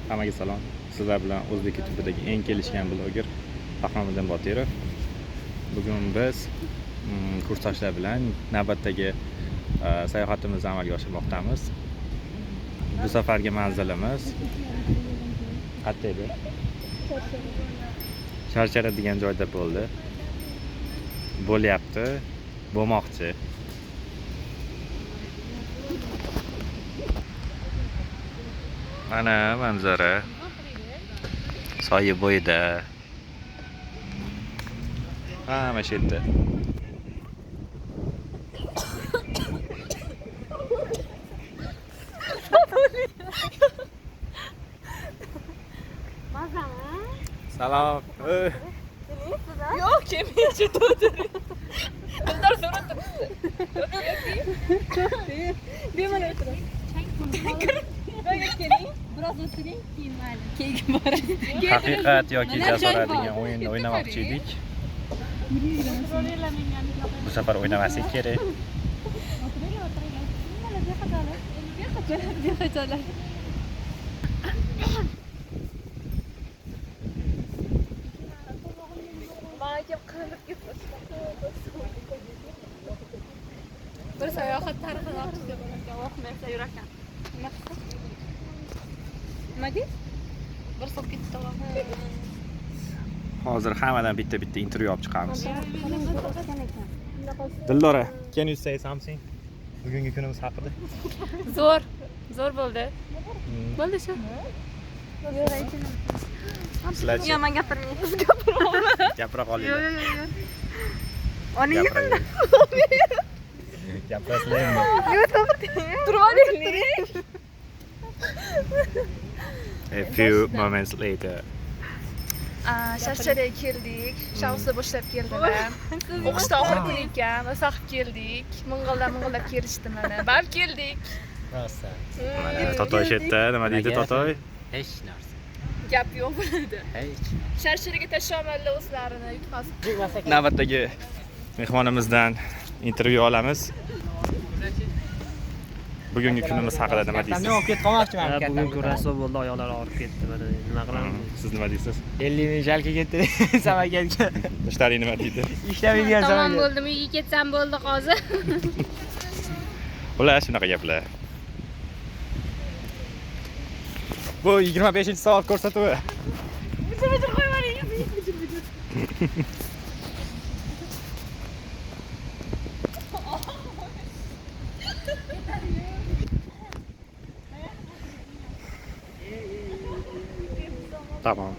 Hammaga salom. Sizlar bilan O'zbek YouTube'dagi eng kelishgan bloger Bahromiddin Botirov. Bugun biz kursdoshlar bilan navbatdagi sayohatimizni amalga oshirmoqdamiz. Bu safargi manzilimiz qayerda edi? Sharshara degan joyda bo'ldi. Bo'lyapti, bo'lmoqchi. Mana manzara. Soyi bo'yida. Mana shu yerda. Salom. Yok kemiği çıtırdı. Bunlar sonra da. Bir bana otur. Böyle geleyim. Biraz oturayım. Keyif var. Haqiqat yoki jasorat degan o'yinni o'ynamoqchi edik. Bu safar o'ynamaslik kerak. Bir sayohat tarixini o'qishga bo'lgan o'qimaysa yurakan. Nima qilsa? Nima deysiz? Bir so'p ketdi. Hozir hammadan bitta intervyu olib chiqamiz. Dildora, can you say something? Bugungi kunimiz haqida. Zo'r bo'ldi. Bo'ldi shu. Sizlarchi? Yomon gapirmaysiz. Gapira qolinglar. Oni Gapiraylik. Gapirasizlarmi? Turib oling. A few moments later. Sharsharaga keldik. Shavslar boshlab keldilar. O'qishda oxirgi kun ekan, saqib keldik. Ming'illab kelishdi mana. Bab keldik. Rosa. Mana Totoy shetda, nima deydi Totoy? Hech narsa. Gap yo'q bo'ladi. Hech. Sharsharaga tashlamanlar o'zlarini yutqazib. Navbatdagi mehmonimizdan intervyu olamiz. Bugungi kunimiz haqida nima deysiz? Qanday olib ketib qolmoqchiman Bugun kurashib bo'ldi, oyoqlar og'rib ketdi. Mana nima qilamiz? Siz nima deysiz? 50 ming jalka ketdi samogatga. Ishlaring nima deydi? Ishlamaydigan Tamom samogat. bo'ldim, uyga ketsam bo'ldi hozir. Ular shunaqa gaplar. Bu 25-soat ko'rsatuvi. Bitir qo'ymaling. Tamam.